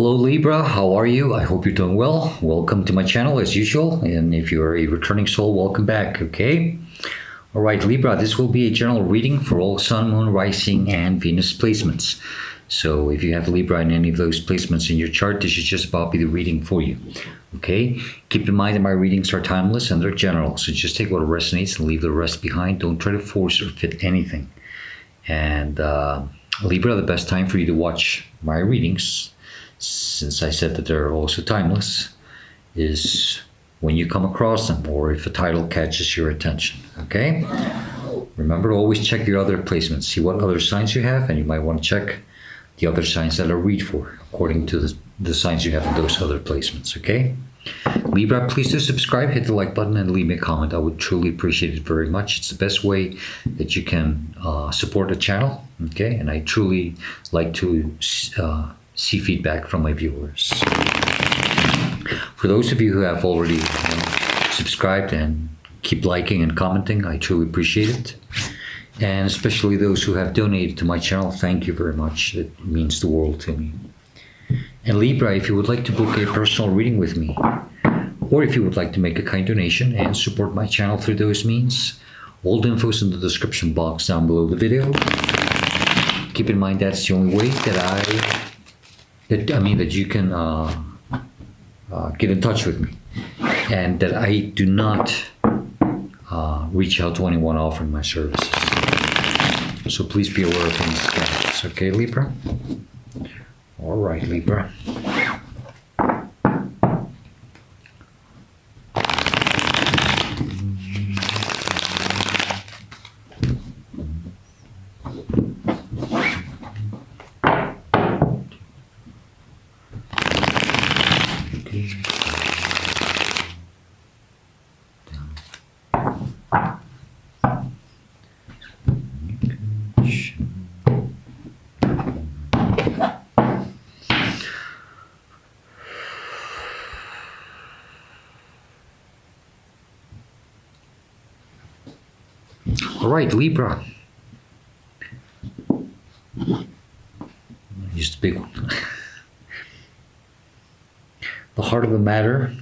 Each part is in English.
Hello Libra, how are you? I hope you're doing well. Welcome to my channel as usual. And if you're a returning soul, welcome back, okay? All right, Libra, this will be a general reading for all Sun, Moon, Rising, and Venus placements. So if you have Libra in any of those placements in your chart, this should just about be the reading for you, okay? Keep in mind that my readings are timeless and they're general. So just take what resonates and leave the rest behind. Don't try to force or fit anything. And Libra, the best time for you to watch my readings, since I said that they're also timeless, is when you come across them or if a title catches your attention, okay? Remember to always check your other placements, see what other signs you have, and you might want to check the other signs that are read for according to the signs you have in those other placements, okay? Libra, please do subscribe, hit the like button, and leave me a comment. I would truly appreciate it very much. It's the best way that you can support the channel, okay? And I truly like to see feedback from my viewers. For those of you who have already subscribed and keep liking and commenting, I truly appreciate it. And especially those who have donated to my channel, thank you very much. It means the world to me. And Libra, if you would like to book a personal reading with me, or if you would like to make a kind donation and support my channel through those means, all the info is in the description box down below the video. Keep in mind that's the only way that you can get in touch with me, and that I do not reach out to anyone offering my services. So please be aware of things like this, okay, Libra? All right, Libra. All right, Libra. Just a big one. The heart of the matter,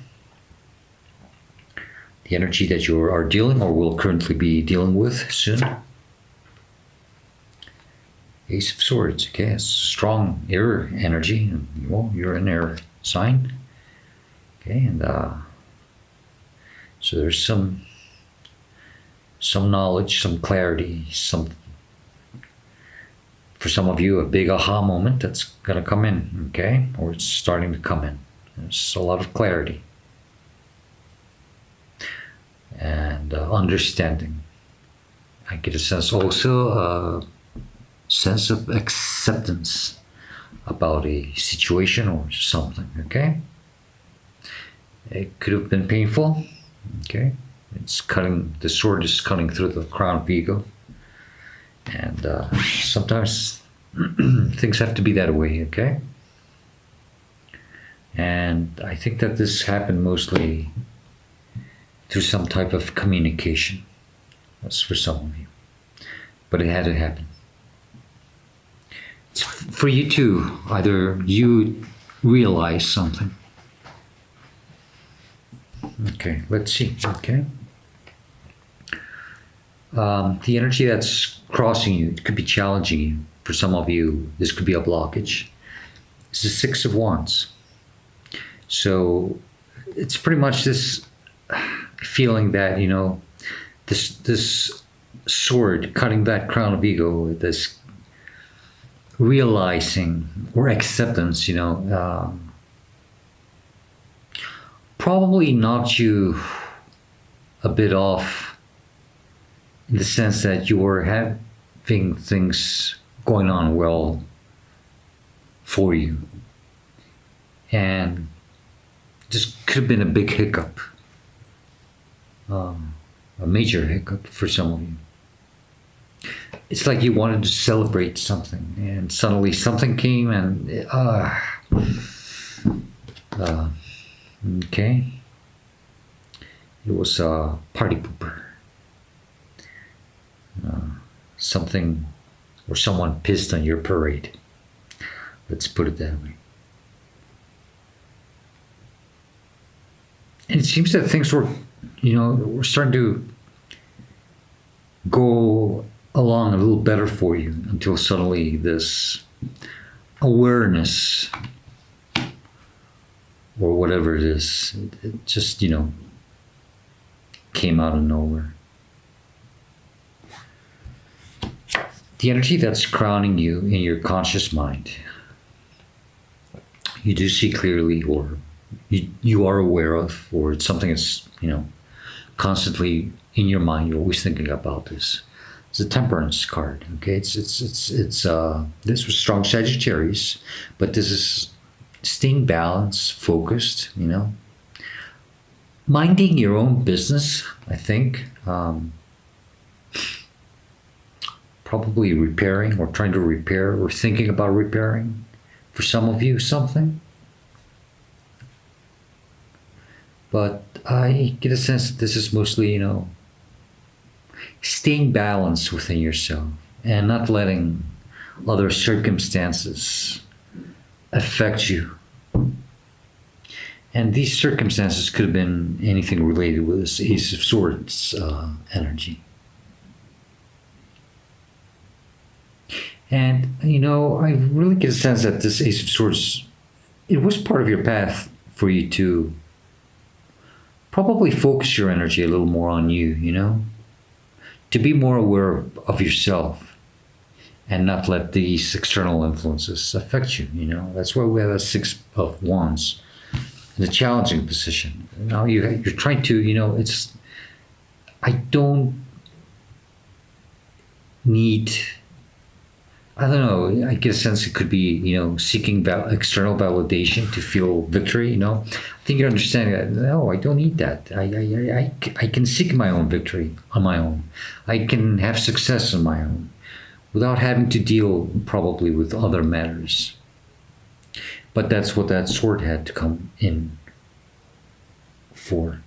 the energy that you are dealing or will currently be dealing with soon. Ace of Swords, okay, it's strong air energy. Well, you're an air sign. Okay, and so there's some knowledge, some clarity, for some of you, a big aha moment that's going to come in, okay? Or it's starting to come in. There's a lot of clarity and understanding. I get a sense also, a sense of acceptance about a situation or something, okay? It could have been painful, okay? The sword is cutting through the crown of ego. And sometimes things have to be that way, okay? And I think that this happened mostly through some type of communication. That's for some of you. But it had to happen. It's for you to either you realize something. Okay, let's see, okay? The energy that's crossing you, it could be challenging you. For some of you, this could be a blockage. It's the Six of Wands. So it's pretty much this feeling that, you know, this sword cutting that crown of ego, this realizing or acceptance, you know, probably knocked you a bit off in the sense that you were having things going on well for you. And this could have been a big hiccup, a major hiccup for some of you. It's like you wanted to celebrate something and suddenly something came and okay, it was a party pooper. Something or someone pissed on your parade. Let's put it that way. And it seems that things were, were starting to go along a little better for you until suddenly this awareness or whatever it is, it just, came out of nowhere. The energy that's crowning you in your conscious mind, you do see clearly, or you are aware of, or it's something that's, constantly in your mind. You're always thinking about this. It's a Temperance card. Okay, it's this was strong Sagittarius, but this is staying balanced, focused. Minding your own business. I think. Probably repairing or trying to repair or thinking about repairing for some of you something. But I get a sense that this is mostly, staying balanced within yourself and not letting other circumstances affect you. And these circumstances could have been anything related with this Ace of Swords energy. And, I really get a sense that this Ace of Swords, it was part of your path for you to probably focus your energy a little more on you, to be more aware of yourself and not let these external influences affect you, That's why we have a Six of Wands in a challenging position. Now you're trying to, I don't need... I don't know. I get a sense it could be, seeking external validation to feel victory. I think you're understanding that. No, I don't need that. I can seek my own victory on my own. I can have success on my own without having to deal probably with other matters. But that's what that sword had to come in for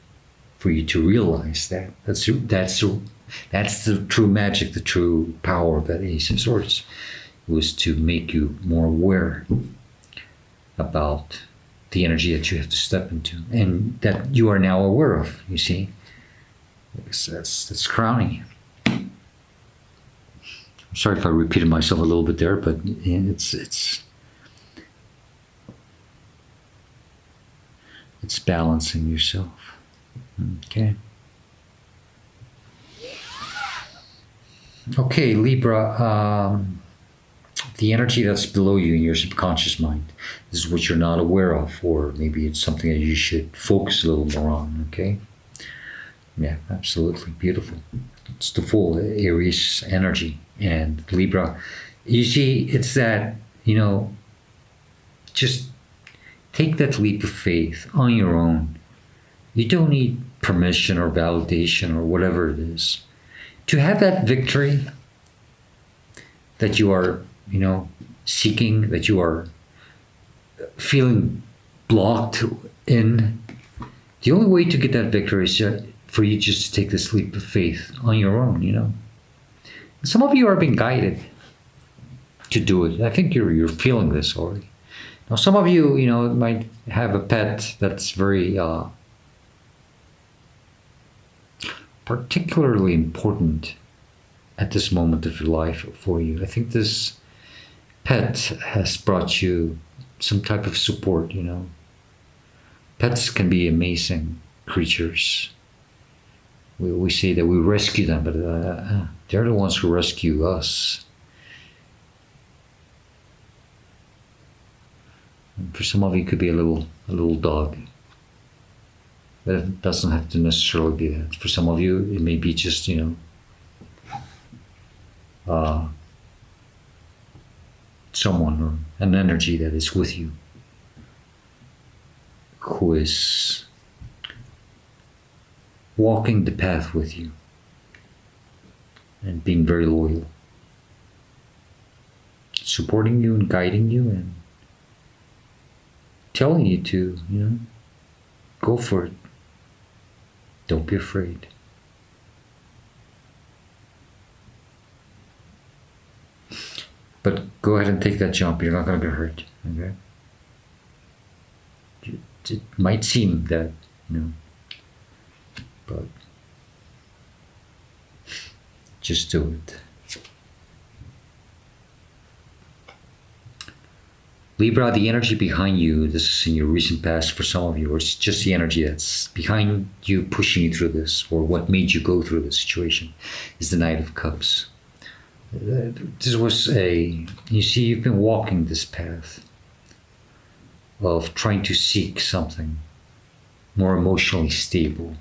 you to realize that. That's the true magic, the true power of that Ace of Swords. Was to make you more aware about the energy that you have to step into and that you are now aware of, you see. That's crowning you. I'm sorry if I repeated myself a little bit there, but it's balancing yourself. Okay. Okay, Libra, the energy that's below you in your subconscious mind. This is what you're not aware of, or maybe it's something that you should focus a little more on, okay? Yeah, absolutely. Beautiful. It's the full Aries energy. And Libra, you see, it's that, just take that leap of faith on your own. You don't need permission or validation or whatever it is. To have that victory that you are seeking, that you are feeling blocked in, the only way to get that victory is for you just to take this leap of faith on your own, Some of you are being guided to do it. I think you're feeling this already. Now, some of you, might have a pet that's very particularly important at this moment of your life for you. I think this pet has brought you some type of support, Pets can be amazing creatures. We say that we rescue them, but they're the ones who rescue us. And for some of you, it could be a little dog. But it doesn't have to necessarily be that. For some of you, it may be just, someone or an energy that is with you, who is walking the path with you and being very loyal, supporting you and guiding you and telling you to, go for it. Don't be afraid. But go ahead and take that jump. You're not going to get hurt. Okay? It might seem that, but just do it. Libra, the energy behind you, this is in your recent past for some of you, or it's just the energy that's behind you, pushing you through this, or what made you go through this situation, is the Knight of Cups. This was you see, you've been walking this path of trying to seek something more emotionally stable.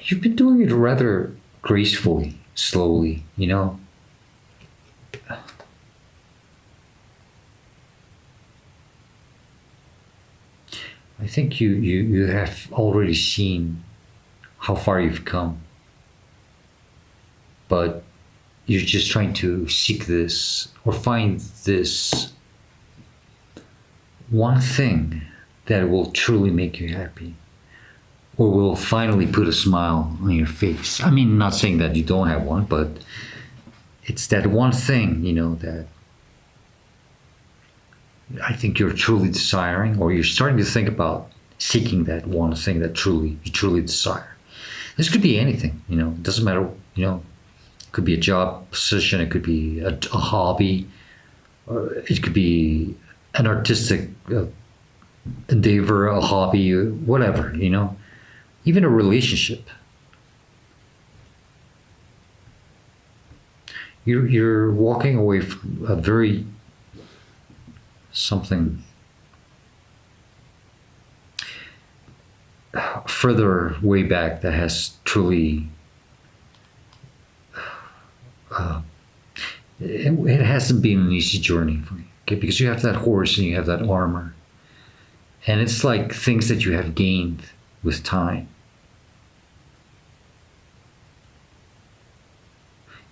You've been doing it rather gracefully, slowly, you know. I think you have already seen how far you've come, but you're just trying to seek this or find this one thing that will truly make you happy, or will finally put a smile on your face. I mean, not saying that you don't have one, but it's that one thing, you know, that I think you're truly desiring, or you're starting to think about seeking that one thing that you truly desire. This could be anything, you know, it doesn't matter, you know, it could be a job position, it could be a hobby, or it could be an artistic endeavor, a hobby, whatever, you know, even a relationship. You're walking away from a very something further way back that has truly it hasn't been an easy journey for you, okay? Because you have that horse and you have that armor, and it's like things that you have gained with time.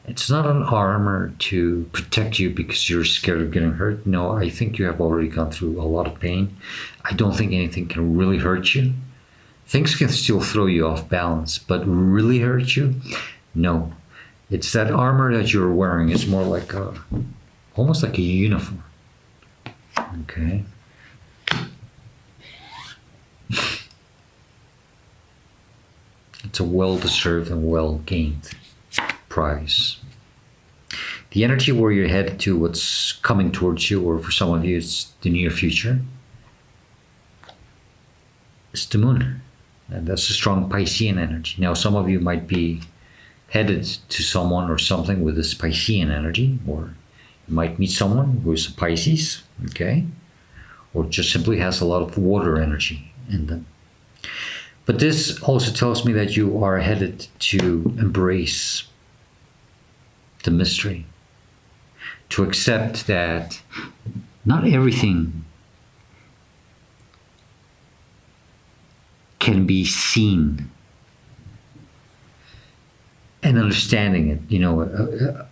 It's not an armor to protect you because you're scared of getting hurt. No, I think you have already gone through a lot of pain. I don't think anything can really hurt you. Things can still throw you off balance, but really hurt you? No. It's that armor that you're wearing. It's more like almost like a uniform. Okay. It's a well-deserved and well-gained prize. The energy where you're headed to, what's coming towards you, or for some of you it's the near future, is the moon. And that's a strong Piscean energy. Now some of you might be headed to someone or something with this Piscean energy, or you might meet someone who is a Pisces, okay, or just simply has a lot of water energy in them. But this also tells me that you are headed to embrace the mystery, to accept that not everything can be seen, and understanding it. You know,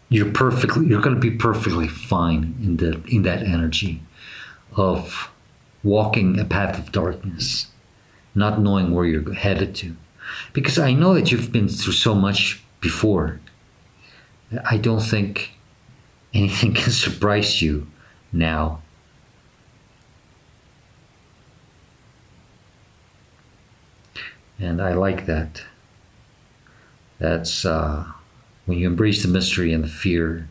you're going to be perfectly fine in that energy of walking a path of darkness, not knowing where you're headed to, because I know that you've been through so much before. I don't think anything can surprise you now. And I like that. That's when you embrace the mystery and the fear,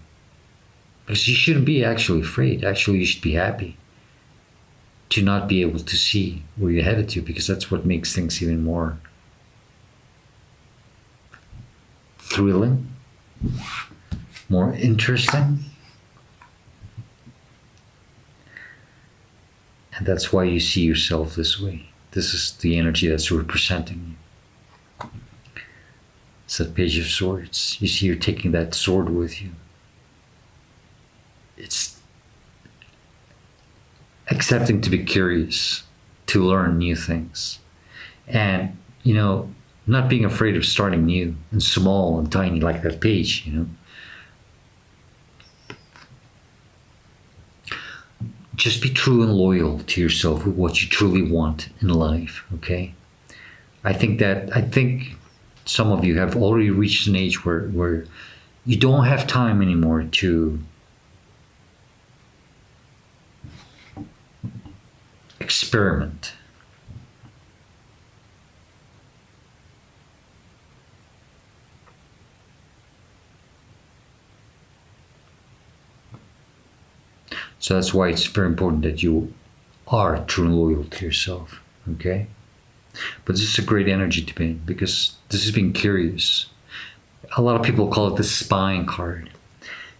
because you shouldn't be actually afraid. Actually, you should be happy to not be able to see where you're headed to, because that's what makes things even more thrilling, more interesting. And that's why you see yourself this way. This is the energy that's representing you. It's that Page of Swords. You see, you're taking that sword with you. It's accepting to be curious, to learn new things. And, you know, not being afraid of starting new and small and tiny like that page, you know. Just be true and loyal to yourself with what you truly want in life, okay? I think some of you have already reached an age where you don't have time anymore to experiment. So that's why it's very important that you are true and loyal to yourself, okay? But this is a great energy to be in, because this is being curious. A lot of people call it the spying card.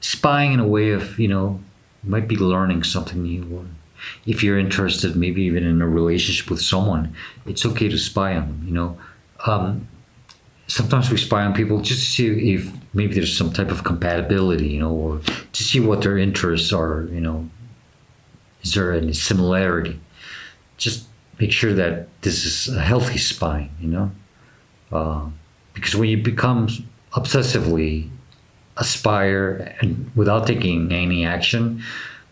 Spying in a way of, you know, you might be learning something new, or if you're interested, maybe even in a relationship with someone, it's okay to spy on them, you know. Sometimes we spy on people just to see if maybe there's some type of compatibility, you know, or to see what their interests are, you know. Is there any similarity? Just make sure that this is a healthy spying, you know. Because when you become obsessively aspire and without taking any action,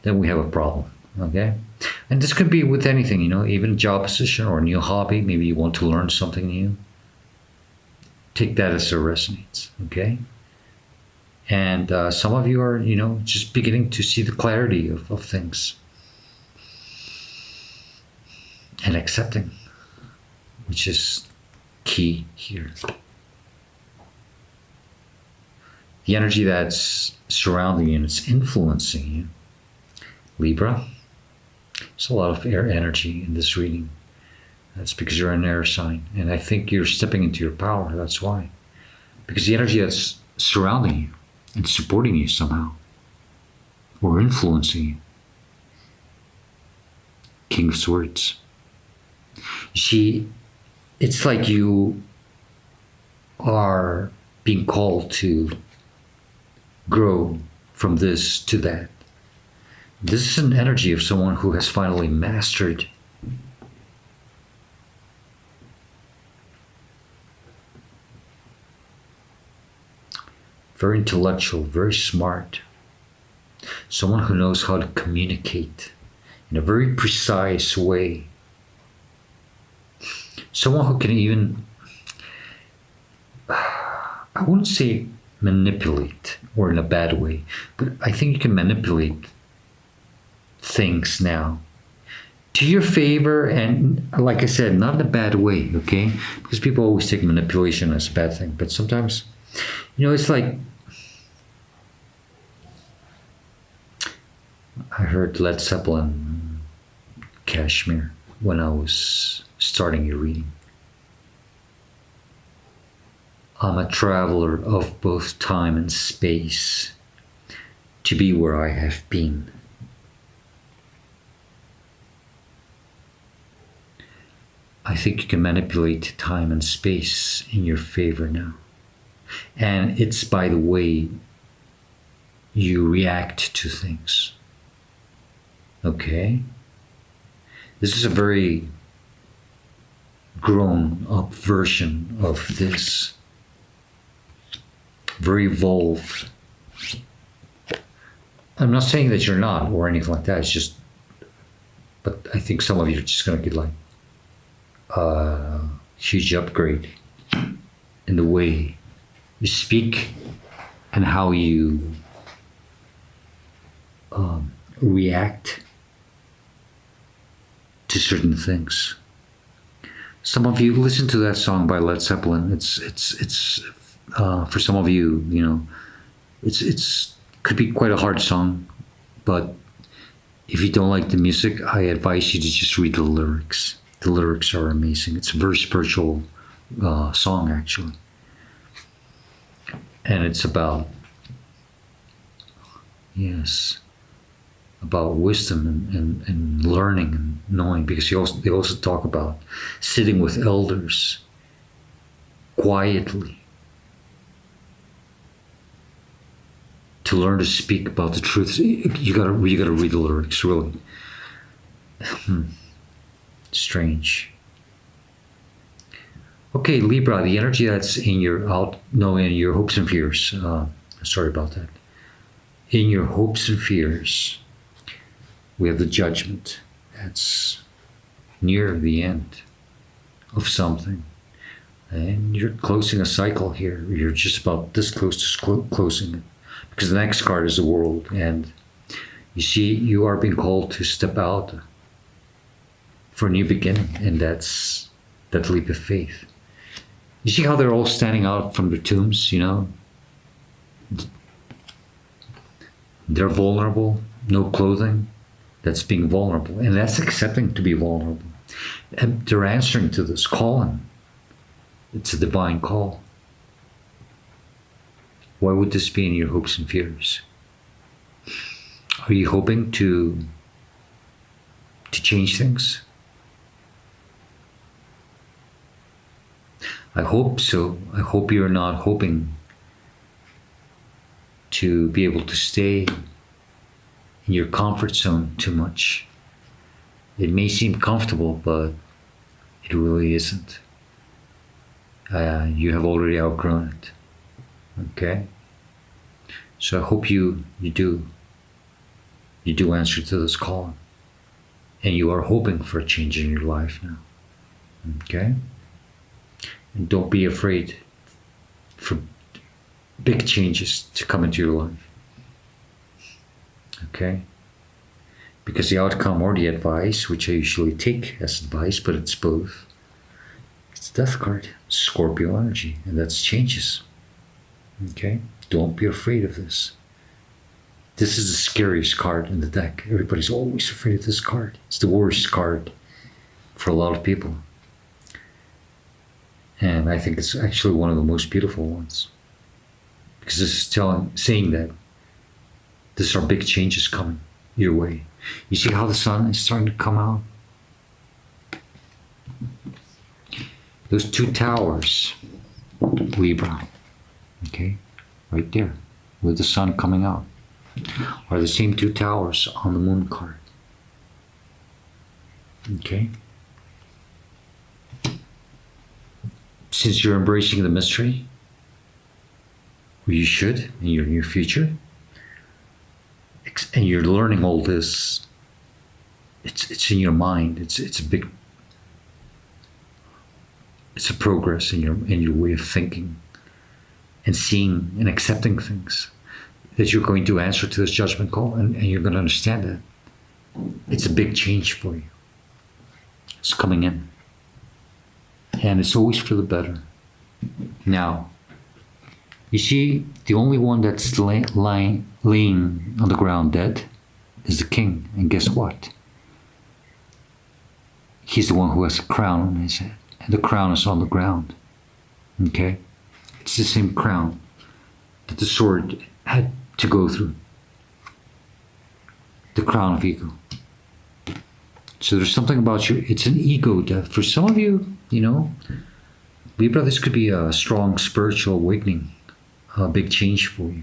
then we have a problem, okay? And this could be with anything, you know, even a job position or a new hobby. Maybe you want to learn something new. Take that as it resonates, okay? And some of you are, you know, just beginning to see the clarity of things and accepting, which is key here. The energy that's surrounding you and it's influencing you, Libra. There's a lot of air energy in this reading. That's because you're an air sign. And I think you're stepping into your power. That's why. Because the energy that's surrounding you and supporting you somehow, or influencing you. King of Swords. You see, it's like you are being called to grow from this to that. This is an energy of someone who has finally mastered very intellectual, very smart. Someone who knows how to communicate in a very precise way. Someone who can even, I wouldn't say manipulate or in a bad way, but I think you can manipulate things now to your favor, and like I said, not in a bad way, okay? Because people always take manipulation as a bad thing, but sometimes, you know, it's like, I heard Led Zeppelin, Kashmir, when I was starting your reading. I'm a traveler of both time and space, to be where I have been. I think you can manipulate time and space in your favor now. And it's by the way you react to things. Okay? This is a very grown up version of this. Very evolved. I'm not saying that you're not or anything like that. It's just, but I think some of you are just going to get like a huge upgrade in the way you speak and how you react to certain things. Some of you listen to that song by Led Zeppelin. It's for some of you, you know, it's could be quite a hard song, but if you don't like the music, I advise you to just read the lyrics. The lyrics are amazing. It's a very spiritual song, actually, and it's about, yes, about wisdom and learning and knowing, because they also talk about sitting with elders quietly to learn to speak about the truth. You gotta read the lyrics, really. Strange. Okay, Libra, the energy that's in your in your hopes and fears. Sorry about that. In your hopes and fears, we have the Judgment. That's near the end of something. And you're closing a cycle here. You're just about this close to closing it. Because the next card is the World. And you see, you are being called to step out for a new beginning, and that's that leap of faith. You see how they're all standing out from their tombs, you know? They're vulnerable, no clothing. That's being vulnerable, and that's accepting to be vulnerable. And they're answering to this calling. It's a divine call. Why would this be in your hopes and fears? Are you hoping to change things? I hope so. I hope you're not hoping to be able to stay in your comfort zone too much. It may seem comfortable, but it really isn't. You have already outgrown it. Okay? So I hope you do answer to this call. And you are hoping for a change in your life now. Okay? And don't be afraid for big changes to come into your life. Okay? Because the outcome or the advice, which I usually take as advice, but it's both, it's Death card, Scorpio energy, and that's changes. Okay? Don't be afraid of this. This is the scariest card in the deck. Everybody's always afraid of this card. It's the worst card for a lot of people. And I think it's actually one of the most beautiful ones. Because this is saying that these are big changes coming your way. You see how the sun is starting to come out? Those two towers, Libra, okay, right there, with the sun coming out, are the same two towers on the moon card. Okay? Since you're embracing the mystery, or you should in your near future, and you're learning all this, it's in your mind. It's a progress in your way of thinking and seeing and accepting things, that you're going to answer to this judgment call, and you're going to understand that it's a big change for you. It's coming in, and it's always for the better. Now, you see, the only one that's laying on the ground dead is the king. And guess what? He's the one who has a crown on his head. And the crown is on the ground. Okay? It's the same crown that the sword had to go through. The crown of ego. So there's something about you. It's an ego death. For some of you, you know, Libra, this could be a strong spiritual awakening. A big change for you.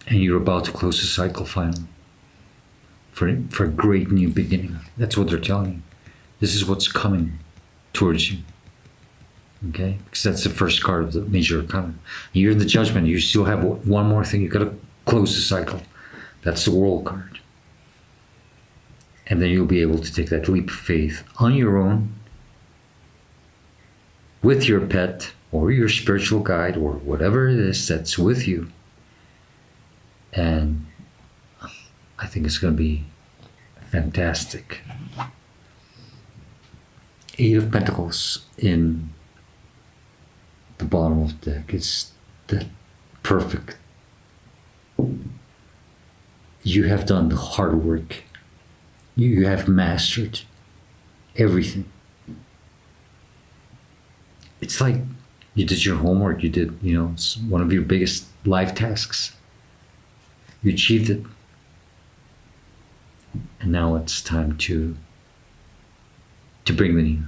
And you're about to close the cycle finally. For a great new beginning. That's what they're telling you. This is what's coming towards you. Okay? Because that's the first card of the major arcana. You're in the judgment. You still have one more thing. You've got to close the cycle. That's the world card. And then you'll be able to take that leap of faith on your own, with your pet or your spiritual guide or whatever it is that's with you. And I think it's going to be fantastic. 8 of Pentacles in the bottom of the deck. It's that perfect. You have done the hard work. You have mastered everything. It's like you did your homework. You did, you know, it's one of your biggest life tasks. You achieved it. And now it's time to bring the new.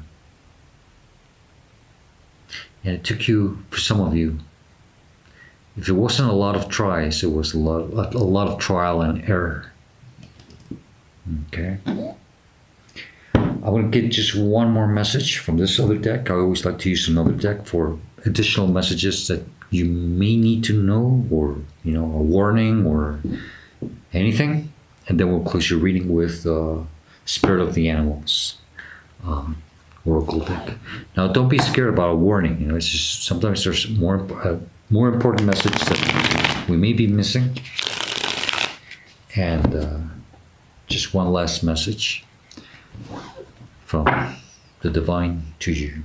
And it took you, for some of you, if it wasn't a lot of tries, it was a lot of trial and error. Okay. I want to get just one more message from this other deck. I always like to use another deck for additional messages that you may need to know, or, you know, a warning or anything. And then we'll close your reading with Spirit of the Animals Oracle deck. Now, don't be scared about a warning. You know, it's just sometimes there's more important message that we may be missing. And Just one last message from the divine to you.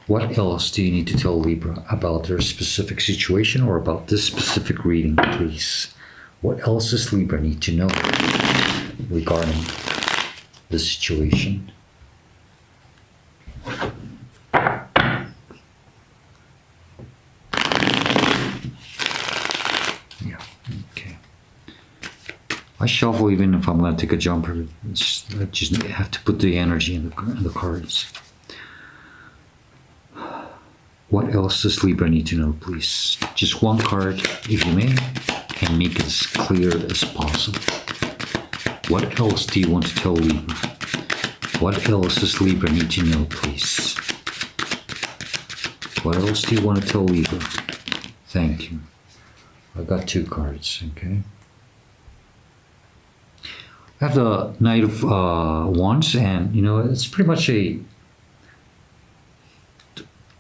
What else do you need to tell Libra about their specific situation or about this specific reading, please? What else does Libra need to know regarding the situation? Yeah, okay. I shuffle even if I'm going to take a jumper. I just have to put the energy in the cards. What else does Libra need to know, please? Just one card, if you may, and make it as clear as possible. What else do you want to tell Libra? What else does Libra need to know, please? What else do you want to tell Libra? Thank you. I got 2 cards, okay? I have the Knight of Wands, and you know, it's pretty much a...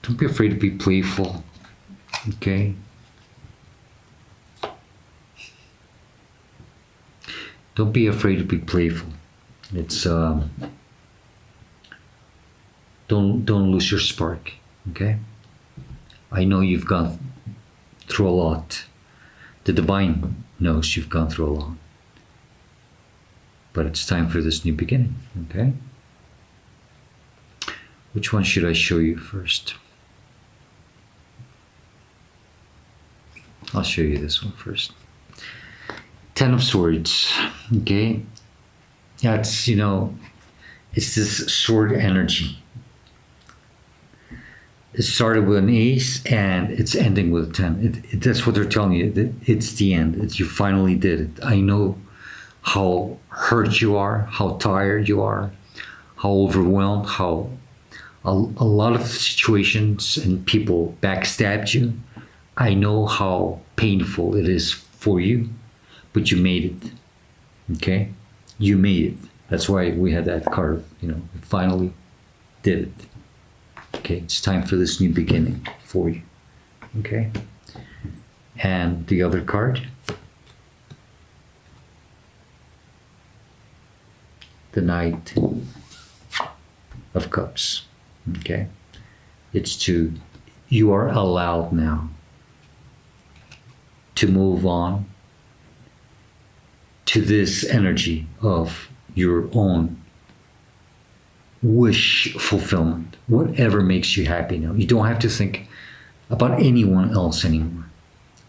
Don't be afraid to be playful, okay? Don't be afraid to be playful. It's don't lose your spark, okay? I know you've gone through a lot. The divine knows you've gone through a lot. But it's time for this new beginning, okay? Which one should I show you first? I'll show you this one first. 10 of Swords, okay? Yeah, it's, you know, it's this sword energy. It started with an ace and it's ending with a 10. That's what they're telling you. It's the end. You finally did it. I know how hurt you are, how tired you are, how overwhelmed, how a lot of situations and people backstabbed you. I know how painful it is for you, but you made it, okay? You made it. That's why we had that card, you know, we finally did it. Okay, it's time for this new beginning for you, okay? And the other card, the Knight of Cups, okay? You are allowed now to move on to this energy of your own wish fulfillment, whatever makes you happy now. You don't have to think about anyone else anymore.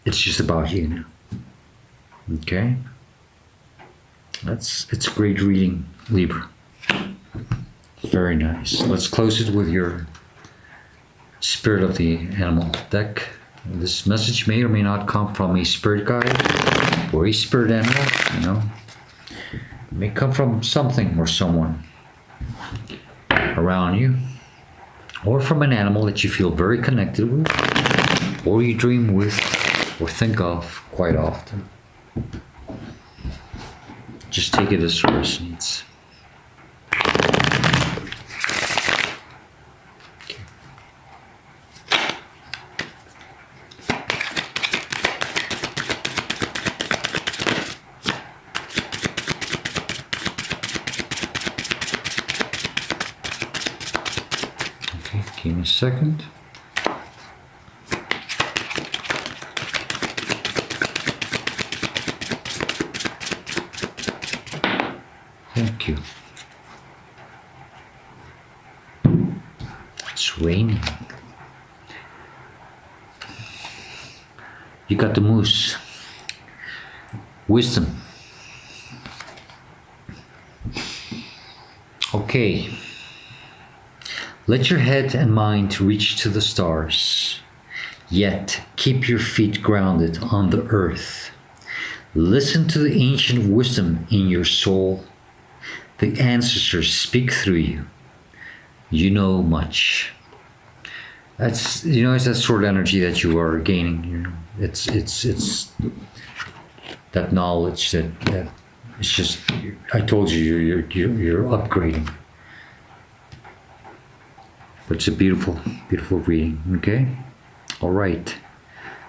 It's just about you now. Okay? It's a great reading, Libra. Very nice. Let's close it with your Spirit of the Animal deck. This message may or may not come from a spirit guide or a spirit animal, you know. It may come from something or someone around you, or from an animal that you feel very connected with, or you dream with, or think of quite often. Just take it as resonates. Give me a second. Thank you. It's raining. You got the moose. Wisdom. Okay. Let your head and mind reach to the stars, yet keep your feet grounded on the earth. Listen to the ancient wisdom in your soul. The ancestors speak through you. You know much. That's, you know, it's that sort of energy that you are gaining. You know, it's that knowledge that it's just. I told you, you're upgrading. But it's a beautiful, beautiful reading, okay? All right.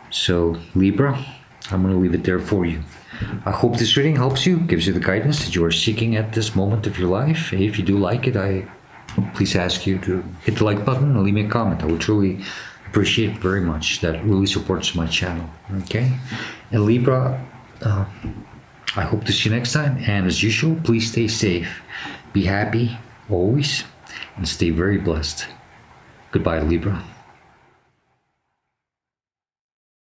So, Libra, I'm going to leave it there for you. I hope this reading helps you, gives you the guidance that you are seeking at this moment of your life. If you do like it, I please ask you to hit the like button and leave me a comment. I would truly appreciate it very much. That really supports my channel. Okay? And Libra, I hope to see you next time. And as usual, please stay safe. Be happy always and stay very blessed. Goodbye, Libra.